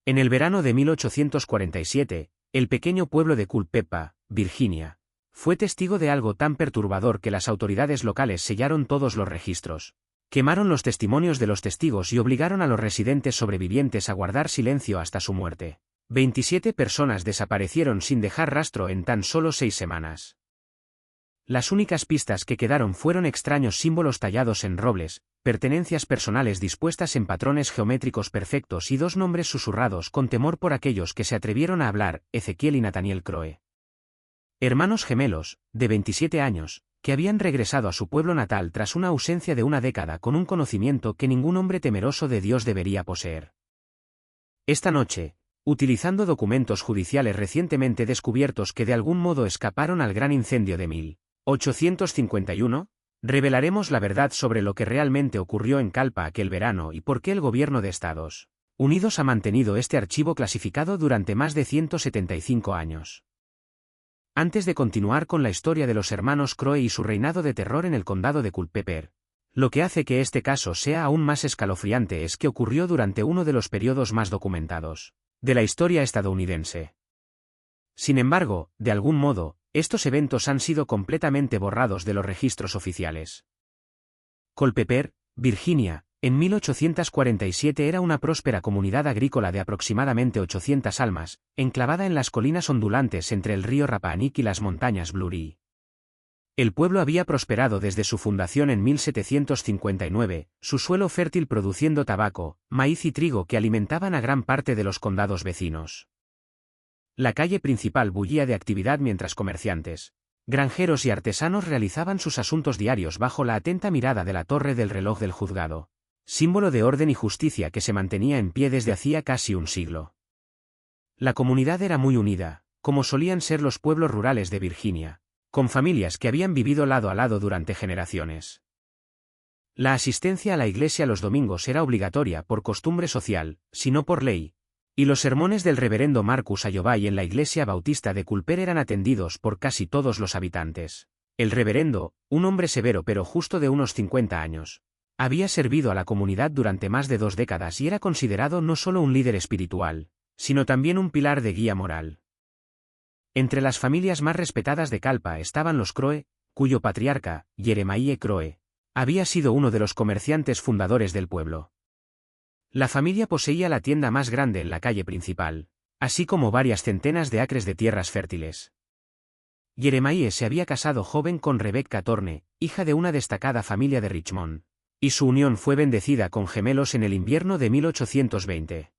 En el verano de 1847, el pequeño pueblo de Culpeper, Virginia, fue testigo de algo tan perturbador que las autoridades locales sellaron todos los registros, quemaron los testimonios de los testigos y obligaron a los residentes sobrevivientes a guardar silencio hasta su muerte. 27 personas desaparecieron sin dejar rastro en tan solo 6 semanas. Las únicas pistas que quedaron fueron extraños símbolos tallados en robles, pertenencias personales dispuestas en patrones geométricos perfectos y 2 nombres susurrados con temor por aquellos que se atrevieron a hablar, Ezequiel y Nathaniel Crowe. Hermanos gemelos, de 27 años, que habían regresado a su pueblo natal tras una ausencia de una década con un conocimiento que ningún hombre temeroso de Dios debería poseer. Esta noche, utilizando documentos judiciales recientemente descubiertos que de algún modo escaparon al gran incendio de 1851, revelaremos la verdad sobre lo que realmente ocurrió en Calpa aquel verano y por qué el gobierno de Estados Unidos ha mantenido este archivo clasificado durante más de 175 años. Antes de continuar con la historia de los hermanos Crowe y su reinado de terror en el condado de Culpeper, lo que hace que este caso sea aún más escalofriante es que ocurrió durante uno de los periodos más documentados de la historia estadounidense. Sin embargo, de algún modo, estos eventos han sido completamente borrados de los registros oficiales. Culpeper, Virginia, en 1847 era una próspera comunidad agrícola de aproximadamente 800 almas, enclavada en las colinas ondulantes entre el río Rappahannock y las montañas Blue. El pueblo había prosperado desde su fundación en 1759, su suelo fértil produciendo tabaco, maíz y trigo que alimentaban a gran parte de los condados vecinos. La calle principal bullía de actividad mientras comerciantes, granjeros y artesanos realizaban sus asuntos diarios bajo la atenta mirada de la torre del reloj del juzgado, símbolo de orden y justicia que se mantenía en pie desde hacía casi un siglo. La comunidad era muy unida, como solían ser los pueblos rurales de Virginia, con familias que habían vivido lado a lado durante generaciones. La asistencia a la iglesia los domingos era obligatoria por costumbre social, si no por ley, y los sermones del reverendo Marcus Ayobay en la iglesia bautista de Culper eran atendidos por casi todos los habitantes. El reverendo, un hombre severo pero justo de unos 50 años, había servido a la comunidad durante más de 2 décadas y era considerado no solo un líder espiritual, sino también un pilar de guía moral. Entre las familias más respetadas de Calpa estaban los Crowe, cuyo patriarca, Jeremiah Crowe, había sido uno de los comerciantes fundadores del pueblo. La familia poseía la tienda más grande en la calle principal, así como varias centenas de acres de tierras fértiles. Jeremiah se había casado joven con Rebecca Thorne, hija de una destacada familia de Richmond, y su unión fue bendecida con gemelos en el invierno de 1820.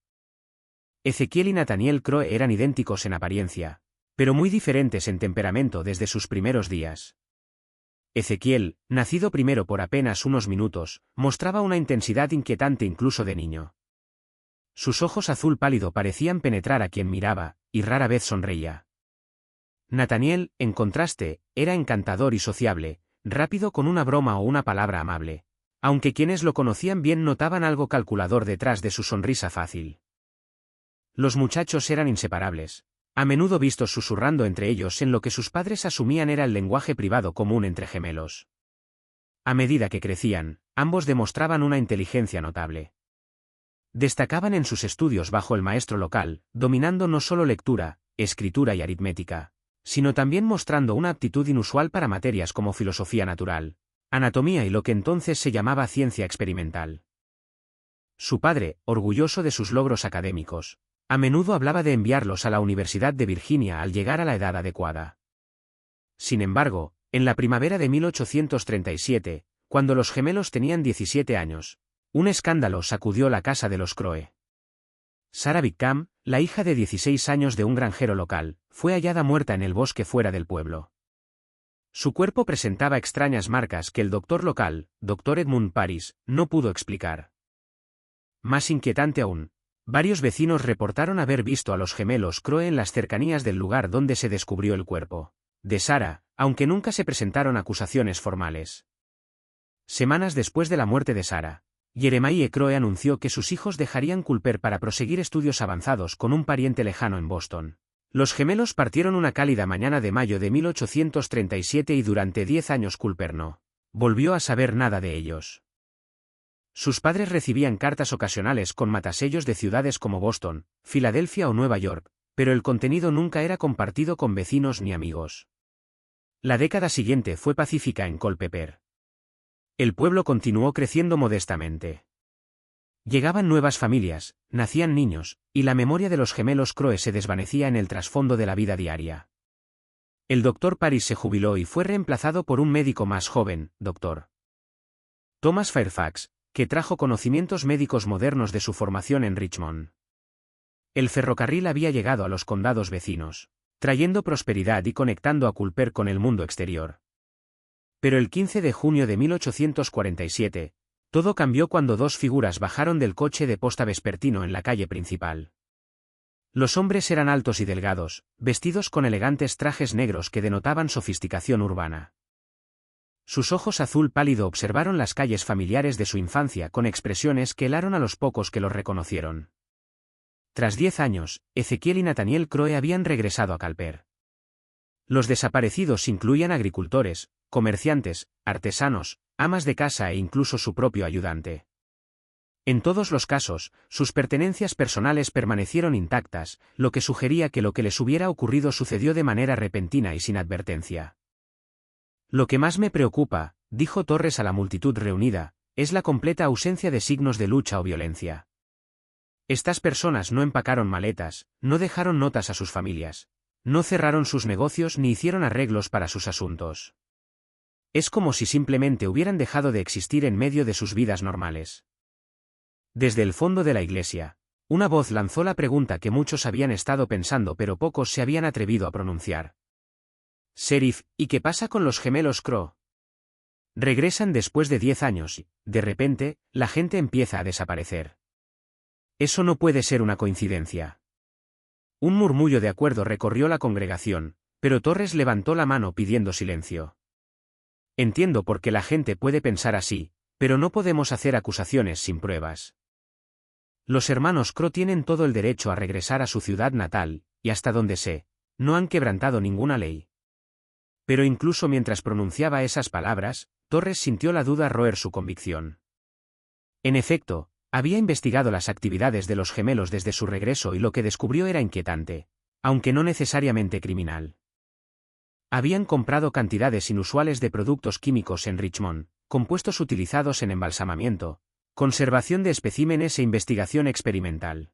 Ezequiel y Nathaniel Crowe eran idénticos en apariencia, pero muy diferentes en temperamento desde sus primeros días. Ezequiel, nacido primero por apenas unos minutos, mostraba una intensidad inquietante incluso de niño. Sus ojos azul pálido parecían penetrar a quien miraba, y rara vez sonreía. Nathaniel, en contraste, era encantador y sociable, rápido con una broma o una palabra amable, aunque quienes lo conocían bien notaban algo calculador detrás de su sonrisa fácil. Los muchachos eran inseparables, a menudo vistos susurrando entre ellos en lo que sus padres asumían era el lenguaje privado común entre gemelos. A medida que crecían, ambos demostraban una inteligencia notable. Destacaban en sus estudios bajo el maestro local, dominando no solo lectura, escritura y aritmética, sino también mostrando una aptitud inusual para materias como filosofía natural, anatomía y lo que entonces se llamaba ciencia experimental. Su padre, orgulloso de sus logros académicos, a menudo hablaba de enviarlos a la Universidad de Virginia al llegar a la edad adecuada. Sin embargo, en la primavera de 1837, cuando los gemelos tenían 17 años, un escándalo sacudió la casa de los Crowe. Sarah Whitcomb, la hija de 16 años de un granjero local, fue hallada muerta en el bosque fuera del pueblo. Su cuerpo presentaba extrañas marcas que el doctor local, Dr. Edmund Paris, no pudo explicar. Más inquietante aún, varios vecinos reportaron haber visto a los gemelos Crowe en las cercanías del lugar donde se descubrió el cuerpo de Sarah, aunque nunca se presentaron acusaciones formales. Semanas después de la muerte de Sarah, Jeremiah Crowe anunció que sus hijos dejarían Culper para proseguir estudios avanzados con un pariente lejano en Boston. Los gemelos partieron una cálida mañana de mayo de 1837 y durante 10 años Culper no volvió a saber nada de ellos. Sus padres recibían cartas ocasionales con matasellos de ciudades como Boston, Filadelfia o Nueva York, pero el contenido nunca era compartido con vecinos ni amigos. La década siguiente fue pacífica en Culpeper. El pueblo continuó creciendo modestamente. Llegaban nuevas familias, nacían niños, y la memoria de los gemelos Croe se desvanecía en el trasfondo de la vida diaria. El doctor Paris se jubiló y fue reemplazado por un médico más joven, Dr. Thomas Fairfax, que trajo conocimientos médicos modernos de su formación en Richmond. El ferrocarril había llegado a los condados vecinos, trayendo prosperidad y conectando a Culper con el mundo exterior. Pero el 15 de junio de 1847, todo cambió cuando dos figuras bajaron del coche de posta vespertino en la calle principal. Los hombres eran altos y delgados, vestidos con elegantes trajes negros que denotaban sofisticación urbana. Sus ojos azul pálido observaron las calles familiares de su infancia con expresiones que helaron a los pocos que los reconocieron. Tras 10 años, Ezequiel y Nathaniel Croe habían regresado a Culper. Los desaparecidos incluían agricultores, comerciantes, artesanos, amas de casa e incluso su propio ayudante. En todos los casos, sus pertenencias personales permanecieron intactas, lo que sugería que lo que les hubiera ocurrido sucedió de manera repentina y sin advertencia. Lo que más me preocupa, dijo Torres a la multitud reunida, es la completa ausencia de signos de lucha o violencia. Estas personas no empacaron maletas, no dejaron notas a sus familias, no cerraron sus negocios ni hicieron arreglos para sus asuntos. Es como si simplemente hubieran dejado de existir en medio de sus vidas normales. Desde el fondo de la iglesia, una voz lanzó la pregunta que muchos habían estado pensando pero pocos se habían atrevido a pronunciar. Sheriff, ¿y qué pasa con los gemelos Croe? Regresan después de 10 años y, de repente, la gente empieza a desaparecer. Eso no puede ser una coincidencia. Un murmullo de acuerdo recorrió la congregación, pero Torres levantó la mano pidiendo silencio. Entiendo por qué la gente puede pensar así, pero no podemos hacer acusaciones sin pruebas. Los hermanos Croe tienen todo el derecho a regresar a su ciudad natal, y hasta donde sé, no han quebrantado ninguna ley. Pero incluso mientras pronunciaba esas palabras, Torres sintió la duda roer su convicción. En efecto, había investigado las actividades de los gemelos desde su regreso y lo que descubrió era inquietante, aunque no necesariamente criminal. Habían comprado cantidades inusuales de productos químicos en Richmond, compuestos utilizados en embalsamamiento, conservación de especímenes e investigación experimental.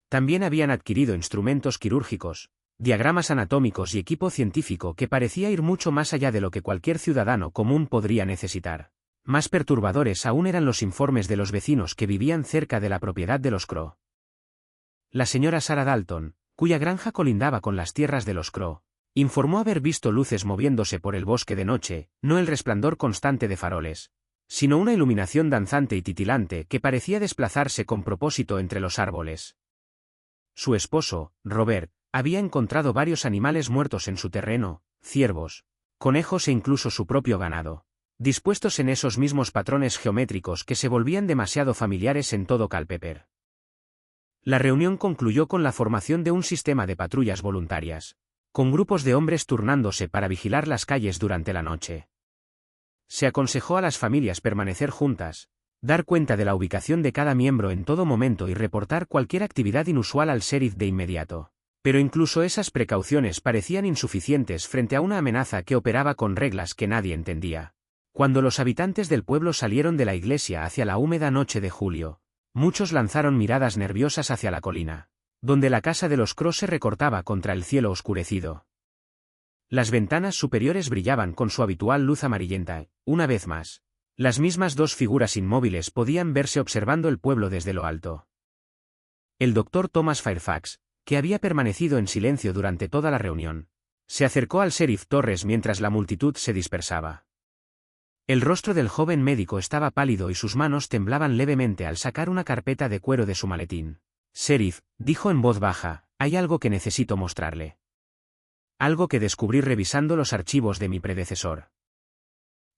También habían adquirido instrumentos quirúrgicos, diagramas anatómicos y equipo científico que parecía ir mucho más allá de lo que cualquier ciudadano común podría necesitar. Más perturbadores aún eran los informes de los vecinos que vivían cerca de la propiedad de los Croe. La señora Sarah Dalton, cuya granja colindaba con las tierras de los Croe, informó haber visto luces moviéndose por el bosque de noche, no el resplandor constante de faroles, sino una iluminación danzante y titilante que parecía desplazarse con propósito entre los árboles. Su esposo, Robert, había encontrado varios animales muertos en su terreno, ciervos, conejos e incluso su propio ganado, dispuestos en esos mismos patrones geométricos que se volvían demasiado familiares en todo Culpeper. La reunión concluyó con la formación de un sistema de patrullas voluntarias, con grupos de hombres turnándose para vigilar las calles durante la noche. Se aconsejó a las familias permanecer juntas, dar cuenta de la ubicación de cada miembro en todo momento y reportar cualquier actividad inusual al sheriff de inmediato. Pero incluso esas precauciones parecían insuficientes frente a una amenaza que operaba con reglas que nadie entendía. Cuando los habitantes del pueblo salieron de la iglesia hacia la húmeda noche de julio, muchos lanzaron miradas nerviosas hacia la colina, donde la casa de los Croe se recortaba contra el cielo oscurecido. Las ventanas superiores brillaban con su habitual luz amarillenta, una vez más. Las mismas dos figuras inmóviles podían verse observando el pueblo desde lo alto. El doctor Thomas Fairfax, que había permanecido en silencio durante toda la reunión, se acercó al sheriff Torres mientras la multitud se dispersaba. El rostro del joven médico estaba pálido y sus manos temblaban levemente al sacar una carpeta de cuero de su maletín. Sheriff, dijo en voz baja, hay algo que necesito mostrarle. Algo que descubrí revisando los archivos de mi predecesor.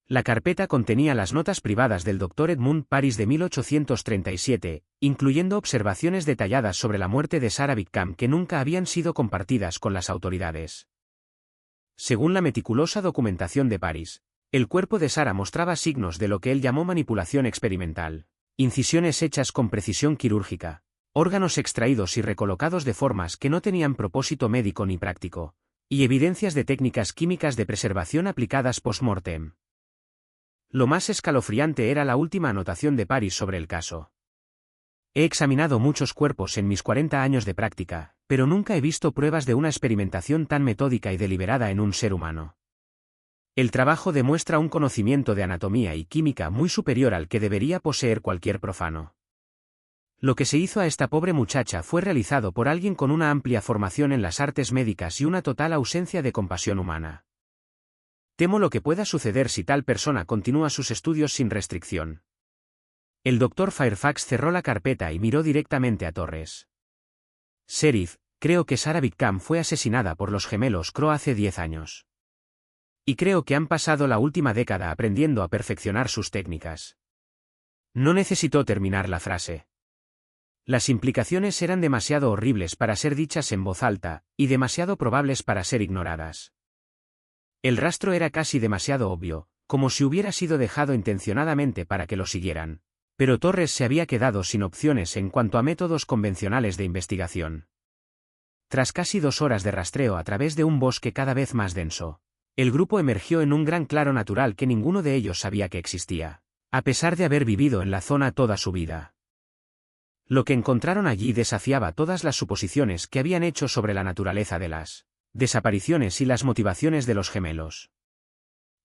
La carpeta contenía las notas privadas del Dr. Edmund Paris de 1837, incluyendo observaciones detalladas sobre la muerte de Sarah Whitcomb que nunca habían sido compartidas con las autoridades. Según la meticulosa documentación de Paris, El cuerpo de Sara mostraba signos de lo que él llamó manipulación experimental. Incisiones hechas con precisión quirúrgica, órganos extraídos y recolocados de formas que no tenían propósito médico ni práctico, y evidencias de técnicas químicas de preservación aplicadas post-mortem. Lo más escalofriante era la última anotación de Paris sobre el caso. He examinado muchos cuerpos en mis 40 años de práctica, pero nunca he visto pruebas de una experimentación tan metódica y deliberada en un ser humano. El trabajo demuestra un conocimiento de anatomía y química muy superior al que debería poseer cualquier profano. Lo que se hizo a esta pobre muchacha fue realizado por alguien con una amplia formación en las artes médicas y una total ausencia de compasión humana. Temo lo que pueda suceder si tal persona continúa sus estudios sin restricción. El Dr. Fairfax cerró la carpeta y miró directamente a Torres. Sheriff, creo que Sarah Whitcomb fue asesinada por los gemelos Crowe hace 10 años. Y creo que han pasado la última década aprendiendo a perfeccionar sus técnicas. No necesitó terminar la frase. Las implicaciones eran demasiado horribles para ser dichas en voz alta, y demasiado probables para ser ignoradas. El rastro era casi demasiado obvio, como si hubiera sido dejado intencionadamente para que lo siguieran. Pero Torres se había quedado sin opciones en cuanto a métodos convencionales de investigación. Tras casi 2 horas de rastreo a través de un bosque cada vez más denso, el grupo emergió en un gran claro natural que ninguno de ellos sabía que existía, a pesar de haber vivido en la zona toda su vida. Lo que encontraron allí desafiaba todas las suposiciones que habían hecho sobre la naturaleza de las desapariciones y las motivaciones de los gemelos.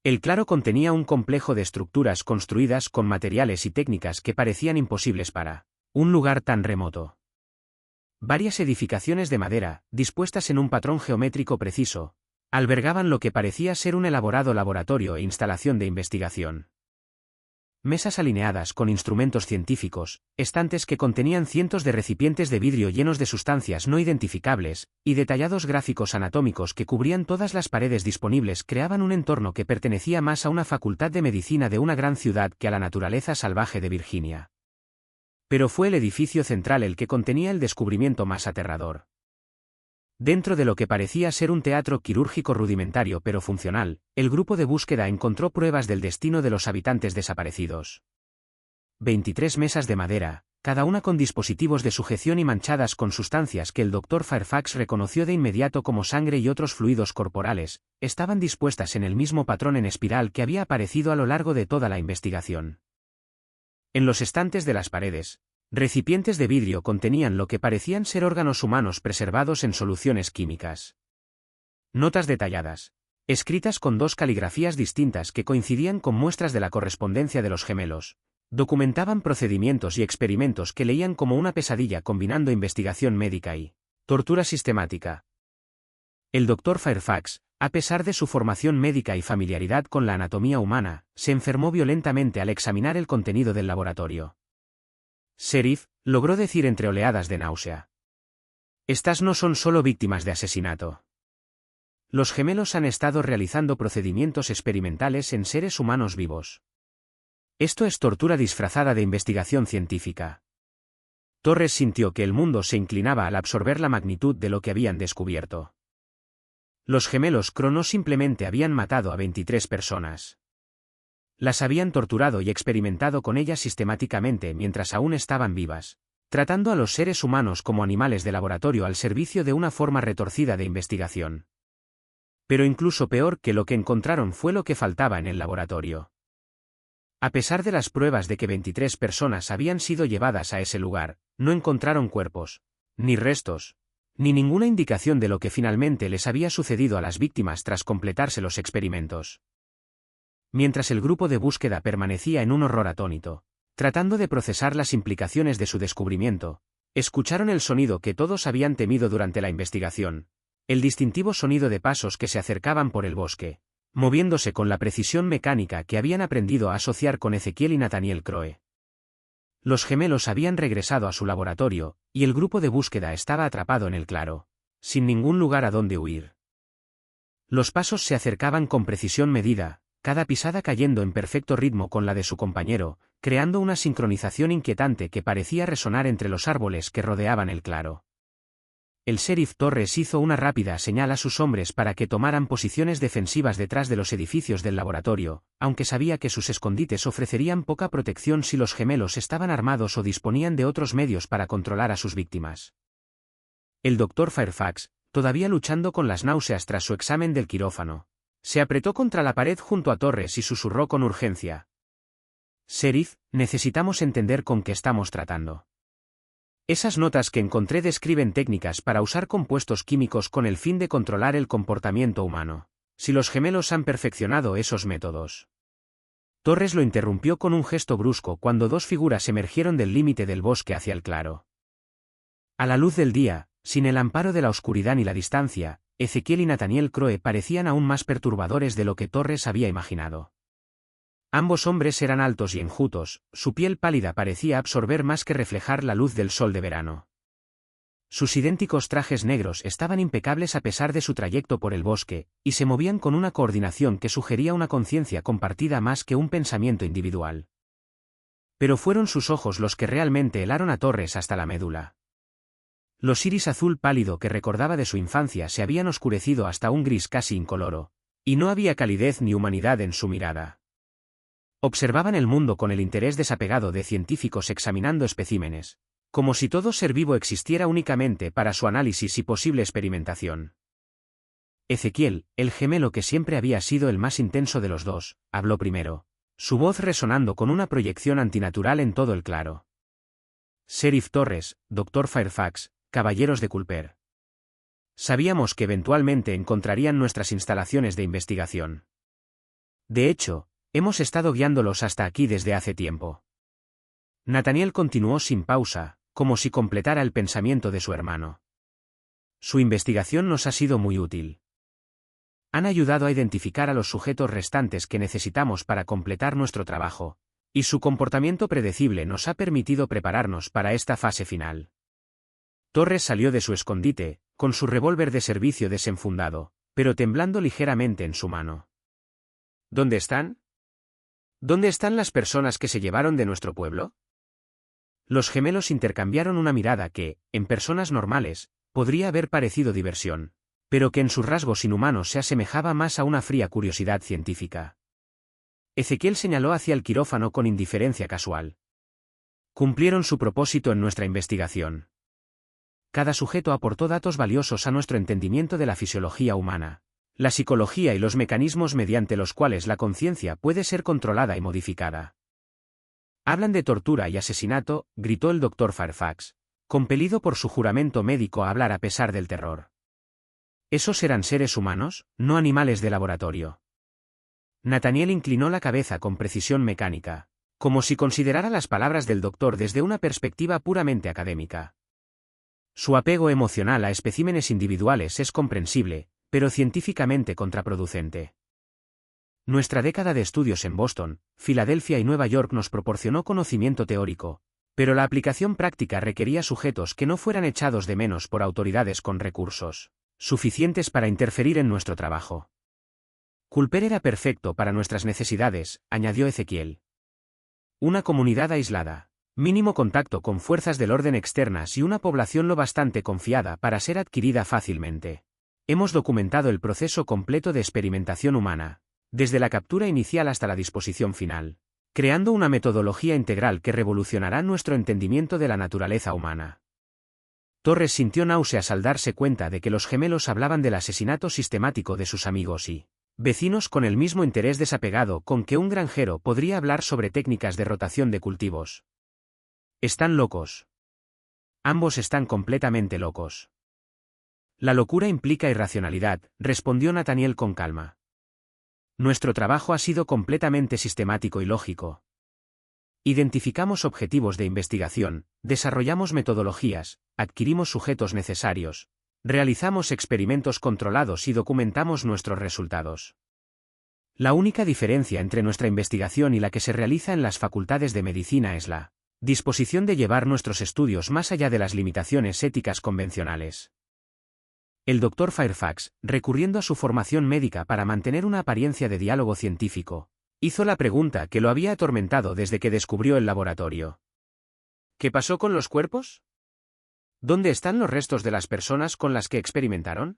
El claro contenía un complejo de estructuras construidas con materiales y técnicas que parecían imposibles para un lugar tan remoto. Varias edificaciones de madera, dispuestas en un patrón geométrico preciso, albergaban lo que parecía ser un elaborado laboratorio e instalación de investigación. Mesas alineadas con instrumentos científicos, estantes que contenían cientos de recipientes de vidrio llenos de sustancias no identificables, y detallados gráficos anatómicos que cubrían todas las paredes disponibles creaban un entorno que pertenecía más a una facultad de medicina de una gran ciudad que a la naturaleza salvaje de Virginia. Pero fue el edificio central el que contenía el descubrimiento más aterrador. Dentro de lo que parecía ser un teatro quirúrgico rudimentario pero funcional, el grupo de búsqueda encontró pruebas del destino de los habitantes desaparecidos. 23 mesas de madera, cada una con dispositivos de sujeción y manchadas con sustancias que el Dr. Fairfax reconoció de inmediato como sangre y otros fluidos corporales, estaban dispuestas en el mismo patrón en espiral que había aparecido a lo largo de toda la investigación. En los estantes de las paredes, recipientes de vidrio contenían lo que parecían ser órganos humanos preservados en soluciones químicas. Notas detalladas, escritas con 2 caligrafías distintas que coincidían con muestras de la correspondencia de los gemelos, documentaban procedimientos y experimentos que leían como una pesadilla combinando investigación médica y tortura sistemática. El Dr. Fairfax, a pesar de su formación médica y familiaridad con la anatomía humana, se enfermó violentamente al examinar el contenido del laboratorio. Sheriff, logró decir entre oleadas de náusea. Estas no son solo víctimas de asesinato. Los gemelos han estado realizando procedimientos experimentales en seres humanos vivos. Esto es tortura disfrazada de investigación científica. Torres sintió que el mundo se inclinaba al absorber la magnitud de lo que habían descubierto. Los gemelos Crowe no simplemente habían matado a 23 personas. Las habían torturado y experimentado con ellas sistemáticamente mientras aún estaban vivas, tratando a los seres humanos como animales de laboratorio al servicio de una forma retorcida de investigación. Pero incluso peor que lo que encontraron fue lo que faltaba en el laboratorio. A pesar de las pruebas de que 23 personas habían sido llevadas a ese lugar, no encontraron cuerpos, ni restos, ni ninguna indicación de lo que finalmente les había sucedido a las víctimas tras completarse los experimentos. Mientras el grupo de búsqueda permanecía en un horror atónito, tratando de procesar las implicaciones de su descubrimiento, escucharon el sonido que todos habían temido durante la investigación, el distintivo sonido de pasos que se acercaban por el bosque, moviéndose con la precisión mecánica que habían aprendido a asociar con Ezequiel y Nathaniel Crowe. Los gemelos habían regresado a su laboratorio, y el grupo de búsqueda estaba atrapado en el claro, sin ningún lugar a donde huir. Los pasos se acercaban con precisión medida, cada pisada cayendo en perfecto ritmo con la de su compañero, creando una sincronización inquietante que parecía resonar entre los árboles que rodeaban el claro. El sheriff Torres hizo una rápida señal a sus hombres para que tomaran posiciones defensivas detrás de los edificios del laboratorio, aunque sabía que sus escondites ofrecerían poca protección si los gemelos estaban armados o disponían de otros medios para controlar a sus víctimas. El Dr. Fairfax, todavía luchando con las náuseas tras su examen del quirófano, se apretó contra la pared junto a Torres y susurró con urgencia: «Sheriff, necesitamos entender con qué estamos tratando. Esas notas que encontré describen técnicas para usar compuestos químicos con el fin de controlar el comportamiento humano. Si los gemelos han perfeccionado esos métodos». Torres lo interrumpió con un gesto brusco cuando dos figuras emergieron del límite del bosque hacia el claro. A la luz del día, sin el amparo de la oscuridad ni la distancia, Ezequiel y Nathaniel Crowe parecían aún más perturbadores de lo que Torres había imaginado. Ambos hombres eran altos y enjutos, su piel pálida parecía absorber más que reflejar la luz del sol de verano. Sus idénticos trajes negros estaban impecables a pesar de su trayecto por el bosque, y se movían con una coordinación que sugería una conciencia compartida más que un pensamiento individual. Pero fueron sus ojos los que realmente helaron a Torres hasta la médula. Los iris azul pálido que recordaba de su infancia se habían oscurecido hasta un gris casi incoloro, y no había calidez ni humanidad en su mirada. Observaban el mundo con el interés desapegado de científicos examinando especímenes, como si todo ser vivo existiera únicamente para su análisis y posible experimentación. Ezequiel, el gemelo que siempre había sido el más intenso de los dos, habló primero, su voz resonando con una proyección antinatural en todo el claro. «Sheriff Torres, Dr. Fairfax, caballeros de Culper. Sabíamos que eventualmente encontrarían nuestras instalaciones de investigación. De hecho, hemos estado guiándolos hasta aquí desde hace tiempo». Nathaniel continuó sin pausa, como si completara el pensamiento de su hermano. «Su investigación nos ha sido muy útil. Han ayudado a identificar a los sujetos restantes que necesitamos para completar nuestro trabajo, y su comportamiento predecible nos ha permitido prepararnos para esta fase final». Torres salió de su escondite, con su revólver de servicio desenfundado, pero temblando ligeramente en su mano. «¿Dónde están? ¿Dónde están las personas que se llevaron de nuestro pueblo?». Los gemelos intercambiaron una mirada que, en personas normales, podría haber parecido diversión, pero que en sus rasgos inhumanos se asemejaba más a una fría curiosidad científica. Ezequiel señaló hacia el quirófano con indiferencia casual. «Cumplieron su propósito en nuestra investigación. Cada sujeto aportó datos valiosos a nuestro entendimiento de la fisiología humana, la psicología y los mecanismos mediante los cuales la conciencia puede ser controlada y modificada». «Hablan de tortura y asesinato», gritó el Dr. Fairfax, compelido por su juramento médico a hablar a pesar del terror. «¿Esos eran seres humanos, no animales de laboratorio?». Nathaniel inclinó la cabeza con precisión mecánica, como si considerara las palabras del doctor desde una perspectiva puramente académica. Su apego emocional a especímenes individuales es comprensible, pero científicamente contraproducente. Nuestra década de estudios en Boston, Filadelfia y Nueva York nos proporcionó conocimiento teórico, pero la aplicación práctica requería sujetos que no fueran echados de menos por autoridades con recursos suficientes para interferir en nuestro trabajo. Culper era perfecto para nuestras necesidades, añadió Ezequiel. Una comunidad aislada, mínimo contacto con fuerzas del orden externas y una población lo bastante confiada para ser adquirida fácilmente. Hemos documentado el proceso completo de experimentación humana, desde la captura inicial hasta la disposición final, creando una metodología integral que revolucionará nuestro entendimiento de la naturaleza humana. Torres sintió náuseas al darse cuenta de que los gemelos hablaban del asesinato sistemático de sus amigos y vecinos con el mismo interés desapegado con que un granjero podría hablar sobre técnicas de rotación de cultivos. «Están locos. Ambos están completamente locos». «La locura implica irracionalidad», respondió Nathaniel con calma. «Nuestro trabajo ha sido completamente sistemático y lógico. Identificamos objetivos de investigación, desarrollamos metodologías, adquirimos sujetos necesarios, realizamos experimentos controlados y documentamos nuestros resultados. La única diferencia entre nuestra investigación y la que se realiza en las facultades de medicina es la disposición de llevar nuestros estudios más allá de las limitaciones éticas convencionales». El Dr. Fairfax, recurriendo a su formación médica para mantener una apariencia de diálogo científico, hizo la pregunta que lo había atormentado desde que descubrió el laboratorio. «¿Qué pasó con los cuerpos?». ¿Dónde están los restos de las personas con las que experimentaron?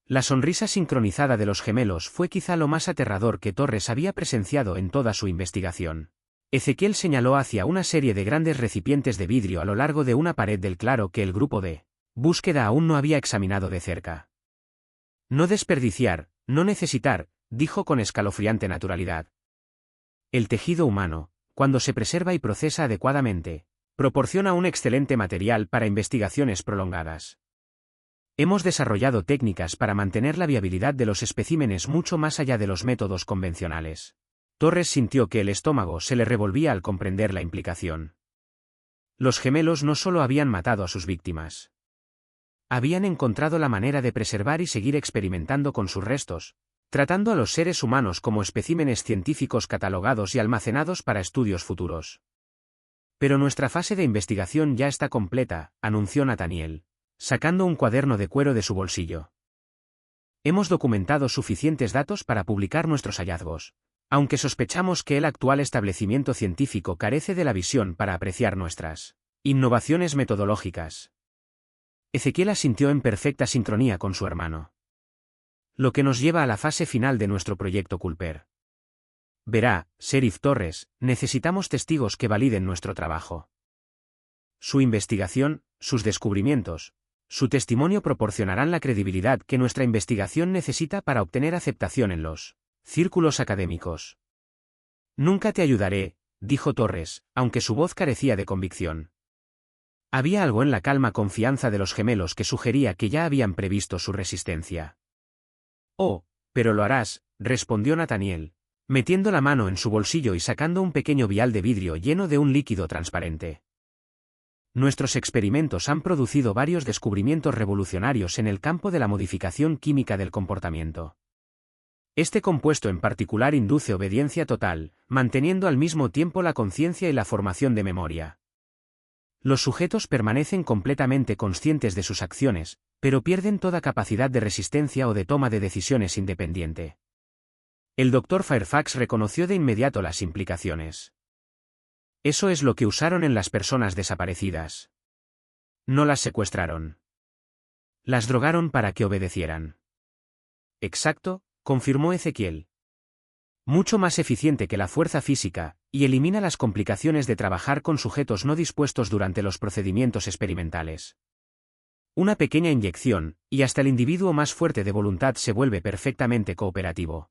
La sonrisa sincronizada de los gemelos fue quizá lo más aterrador que Torres había presenciado en toda su investigación. Ezequiel señaló hacia una serie de grandes recipientes de vidrio a lo largo de una pared del claro que el grupo de búsqueda aún no había examinado de cerca. No desperdiciar, no necesitar, dijo con escalofriante naturalidad. El tejido humano, cuando se preserva y procesa adecuadamente, proporciona un excelente material para investigaciones prolongadas. Hemos desarrollado técnicas para mantener la viabilidad de los especímenes mucho más allá de los métodos convencionales. Torres sintió que el estómago se le revolvía al comprender la implicación. Los gemelos no solo habían matado a sus víctimas. Habían encontrado la manera de preservar y seguir experimentando con sus restos, tratando a los seres humanos como especímenes científicos catalogados y almacenados para estudios futuros. Pero nuestra fase de investigación ya está completa, anunció Nathaniel, sacando un cuaderno de cuero de su bolsillo. Hemos documentado suficientes datos para publicar nuestros hallazgos, aunque sospechamos que el actual establecimiento científico carece de la visión para apreciar nuestras innovaciones metodológicas. Ezequiel asintió en perfecta sincronía con su hermano. Lo que nos lleva a la fase final de nuestro proyecto Culper. Verá, Sheriff Torres, necesitamos testigos que validen nuestro trabajo. Su investigación, sus descubrimientos, su testimonio proporcionarán la credibilidad que nuestra investigación necesita para obtener aceptación en los círculos académicos. Nunca te ayudaré, dijo Torres, aunque su voz carecía de convicción. Había algo en la calma confianza de los gemelos que sugería que ya habían previsto su resistencia. Oh, pero lo harás, respondió Nathaniel, metiendo la mano en su bolsillo y sacando un pequeño vial de vidrio lleno de un líquido transparente. Nuestros experimentos han producido varios descubrimientos revolucionarios en el campo de la modificación química del comportamiento. Este compuesto en particular induce obediencia total, manteniendo al mismo tiempo la conciencia y la formación de memoria. Los sujetos permanecen completamente conscientes de sus acciones, pero pierden toda capacidad de resistencia o de toma de decisiones independiente. El Dr. Fairfax reconoció de inmediato las implicaciones. Eso es lo que usaron en las personas desaparecidas. No las secuestraron. Las drogaron para que obedecieran. Exacto, confirmó Ezequiel. Mucho más eficiente que la fuerza física, y elimina las complicaciones de trabajar con sujetos no dispuestos durante los procedimientos experimentales. Una pequeña inyección, y hasta el individuo más fuerte de voluntad se vuelve perfectamente cooperativo.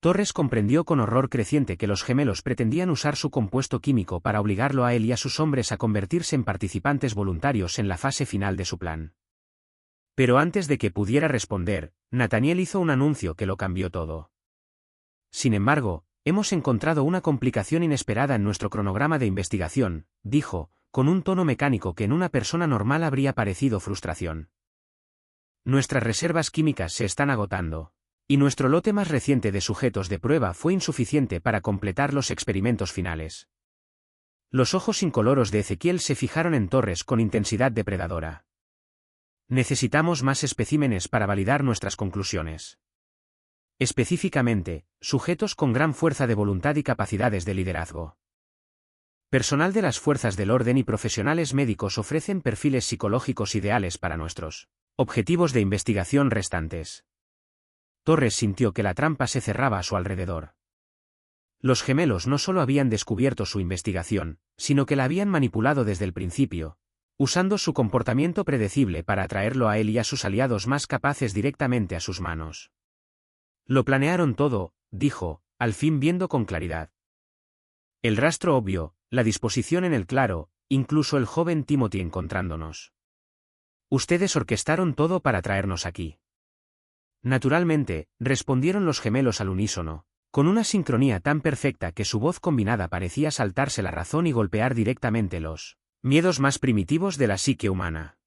Torres comprendió con horror creciente que los gemelos pretendían usar su compuesto químico para obligarlo a él y a sus hombres a convertirse en participantes voluntarios en la fase final de su plan. Pero antes de que pudiera responder, Nathaniel hizo un anuncio que lo cambió todo. Sin embargo, hemos encontrado una complicación inesperada en nuestro cronograma de investigación, dijo, con un tono mecánico que en una persona normal habría parecido frustración. Nuestras reservas químicas se están agotando, y nuestro lote más reciente de sujetos de prueba fue insuficiente para completar los experimentos finales. Los ojos incoloros de Ezequiel se fijaron en Torres con intensidad depredadora. Necesitamos más especímenes para validar nuestras conclusiones. Específicamente, sujetos con gran fuerza de voluntad y capacidades de liderazgo. Personal de las fuerzas del orden y profesionales médicos ofrecen perfiles psicológicos ideales para nuestros objetivos de investigación restantes. Torres sintió que la trampa se cerraba a su alrededor. Los gemelos no solo habían descubierto su investigación, sino que la habían manipulado desde el principio, usando su comportamiento predecible para atraerlo a él y a sus aliados más capaces directamente a sus manos. Lo planearon todo, dijo, al fin viendo con claridad. El rastro obvio, la disposición en el claro, incluso el joven Timothy encontrándonos. Ustedes orquestaron todo para traernos aquí. Naturalmente, respondieron los gemelos al unísono, con una sincronía tan perfecta que su voz combinada parecía saltarse la razón y golpear directamente los miedos más primitivos de la psique humana.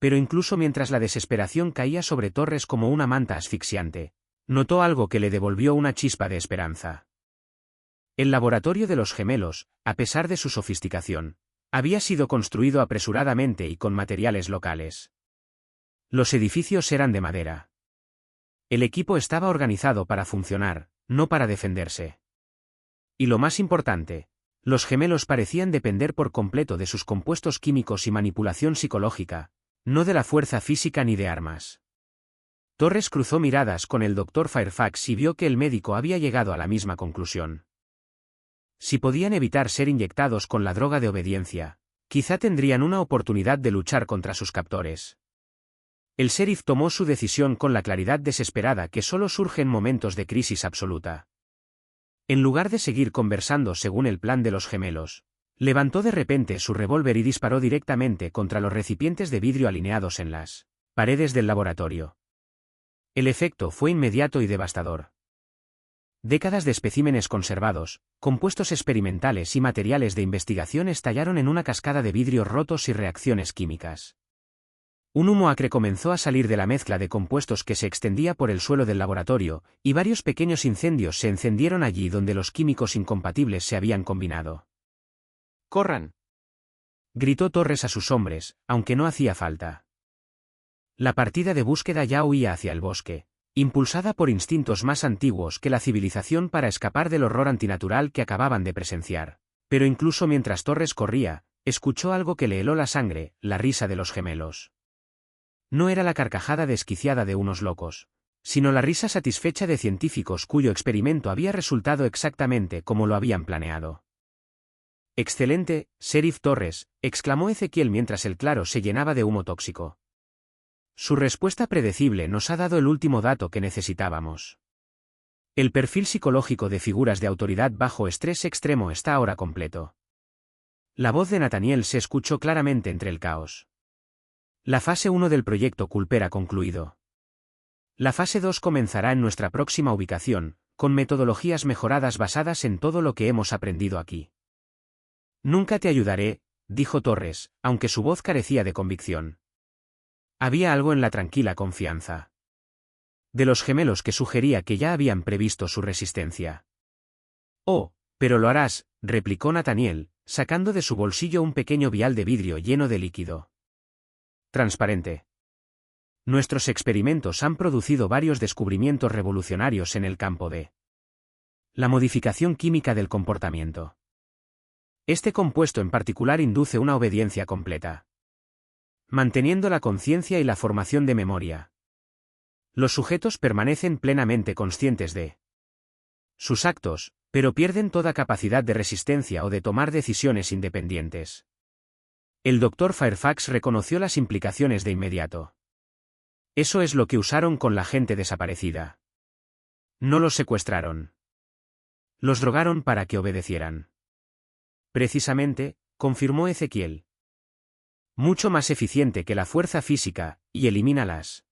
Pero incluso mientras la desesperación caía sobre Torres como una manta asfixiante, notó algo que le devolvió una chispa de esperanza. El laboratorio de los gemelos, a pesar de su sofisticación, había sido construido apresuradamente y con materiales locales. Los edificios eran de madera. El equipo estaba organizado para funcionar, no para defenderse. Y lo más importante, Los gemelos parecían depender por completo de sus compuestos químicos y manipulación psicológica, no de la fuerza física ni de armas. Torres cruzó miradas con el Dr. Fairfax y vio que el médico había llegado a la misma conclusión. Si podían evitar ser inyectados con la droga de obediencia, quizá tendrían una oportunidad de luchar contra sus captores. El sheriff tomó su decisión con la claridad desesperada que solo surge en momentos de crisis absoluta. En lugar de seguir conversando según el plan de los gemelos, levantó de repente su revólver y disparó directamente contra los recipientes de vidrio alineados en las paredes del laboratorio. El efecto fue inmediato y devastador. Décadas de especímenes conservados, compuestos experimentales y materiales de investigación estallaron en una cascada de vidrios rotos y reacciones químicas. Un humo acre comenzó a salir de la mezcla de compuestos que se extendía por el suelo del laboratorio, y varios pequeños incendios se encendieron allí donde los químicos incompatibles se habían combinado. ¡Corran!, gritó Torres a sus hombres, aunque no hacía falta. La partida de búsqueda ya huía hacia el bosque, impulsada por instintos más antiguos que la civilización para escapar del horror antinatural que acababan de presenciar. Pero incluso mientras Torres corría, escuchó algo que le heló la sangre, la risa de los gemelos. No era la carcajada desquiciada de unos locos, sino la risa satisfecha de científicos cuyo experimento había resultado exactamente como lo habían planeado. «Excelente, Sheriff Torres», exclamó Ezequiel mientras el claro se llenaba de humo tóxico. Su respuesta predecible nos ha dado el último dato que necesitábamos. El perfil psicológico de figuras de autoridad bajo estrés extremo está ahora completo. La voz de Nathaniel se escuchó claramente entre el caos. La fase 1 del proyecto Culper ha concluido. La fase 2 comenzará en nuestra próxima ubicación, con metodologías mejoradas basadas en todo lo que hemos aprendido aquí. Nunca te ayudaré, dijo Torres, aunque su voz carecía de convicción. Había algo en la tranquila confianza de los gemelos que sugería que ya habían previsto su resistencia. Oh, pero lo harás, replicó Nathaniel, sacando de su bolsillo un pequeño vial de vidrio lleno de líquido transparente. Nuestros experimentos han producido varios descubrimientos revolucionarios en el campo de la modificación química del comportamiento. Este compuesto en particular induce una obediencia completa, manteniendo la conciencia y la formación de memoria. Los sujetos permanecen plenamente conscientes de sus actos, pero pierden toda capacidad de resistencia o de tomar decisiones independientes. El Dr. Fairfax reconoció las implicaciones de inmediato. Eso es lo que usaron con la gente desaparecida. No los secuestraron. Los drogaron para que obedecieran. Precisamente, confirmó Ezequiel. Mucho más eficiente que la fuerza física, y elimina las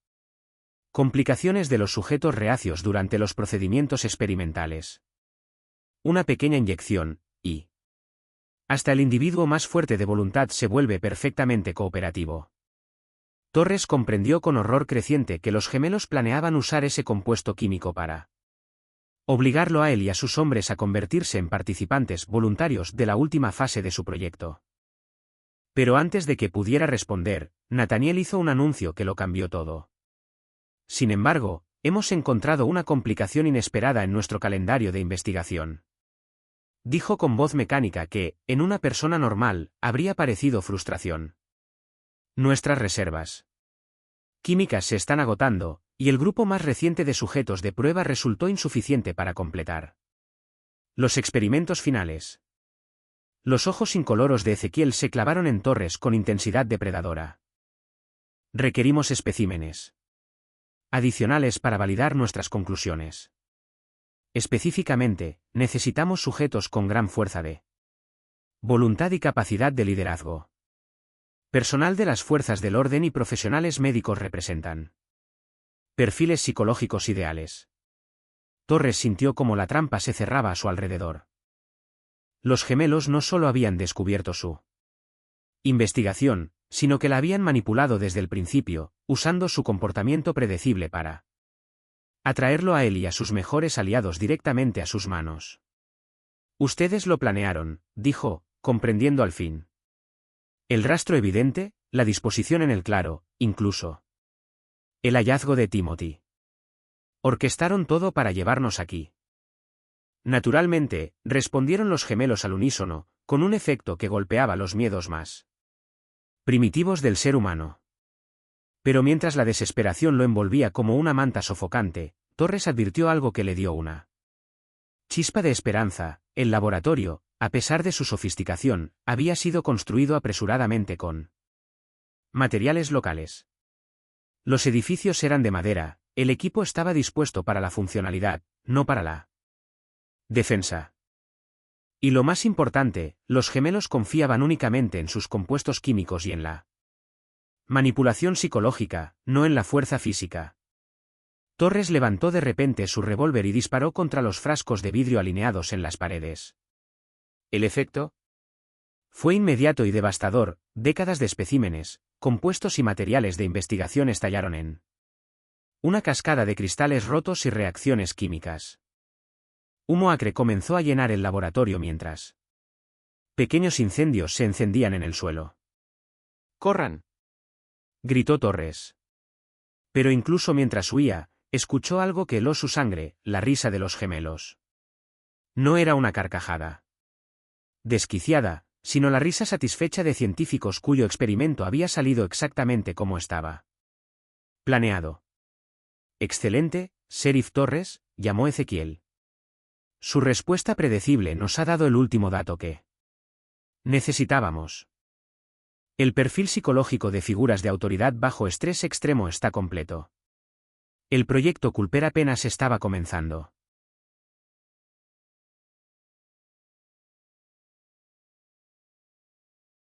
complicaciones de los sujetos reacios durante los procedimientos experimentales. Una pequeña inyección, y hasta el individuo más fuerte de voluntad se vuelve perfectamente cooperativo. Torres comprendió con horror creciente que los gemelos planeaban usar ese compuesto químico para obligarlo a él y a sus hombres a convertirse en participantes voluntarios de la última fase de su proyecto. Pero antes de que pudiera responder, Nathaniel hizo un anuncio que lo cambió todo. Sin embargo, hemos encontrado una complicación inesperada en nuestro calendario de investigación. Dijo con voz mecánica que, en una persona normal, habría parecido frustración. Nuestras reservas químicas se están agotando, y el grupo más reciente de sujetos de prueba resultó insuficiente para completar los experimentos finales. Los ojos incoloros de Ezequiel se clavaron en Torres con intensidad depredadora. Requerimos especímenes adicionales para validar nuestras conclusiones. Específicamente, necesitamos sujetos con gran fuerza de voluntad y capacidad de liderazgo. Personal de las fuerzas del orden y profesionales médicos representan perfiles psicológicos ideales. Torres sintió como la trampa se cerraba a su alrededor. Los gemelos no solo habían descubierto su investigación, sino que la habían manipulado desde el principio, usando su comportamiento predecible para atraerlo a él y a sus mejores aliados directamente a sus manos. Ustedes lo planearon, dijo, comprendiendo al fin. El rastro evidente, la disposición en el claro, incluso el hallazgo de Timothy. Orquestaron todo para llevarnos aquí. Naturalmente, respondieron los gemelos al unísono, con un efecto que golpeaba los miedos más primitivos del ser humano. Pero mientras la desesperación lo envolvía como una manta sofocante, Torres advirtió algo que le dio una chispa de esperanza. El laboratorio, a pesar de su sofisticación, había sido construido apresuradamente con materiales locales. Los edificios eran de madera, el equipo estaba dispuesto para la funcionalidad, no para la defensa. Y lo más importante, los gemelos confiaban únicamente en sus compuestos químicos y en la manipulación psicológica, no en la fuerza física. Torres levantó de repente su revólver y disparó contra los frascos de vidrio alineados en las paredes. El efecto fue inmediato y devastador. Décadas de especímenes, compuestos y materiales de investigación estallaron en una cascada de cristales rotos y reacciones químicas. Humo acre comenzó a llenar el laboratorio mientras pequeños incendios se encendían en el suelo. ¡Corran!, gritó Torres. Pero incluso mientras huía, escuchó algo que heló su sangre, la risa de los gemelos. No era una carcajada desquiciada, sino la risa satisfecha de científicos cuyo experimento había salido exactamente como estaba planeado. «Excelente, Sheriff Torres», llamó Ezequiel. Su respuesta predecible nos ha dado el último dato que necesitábamos. El perfil psicológico de figuras de autoridad bajo estrés extremo está completo. El proyecto Culper apenas estaba comenzando.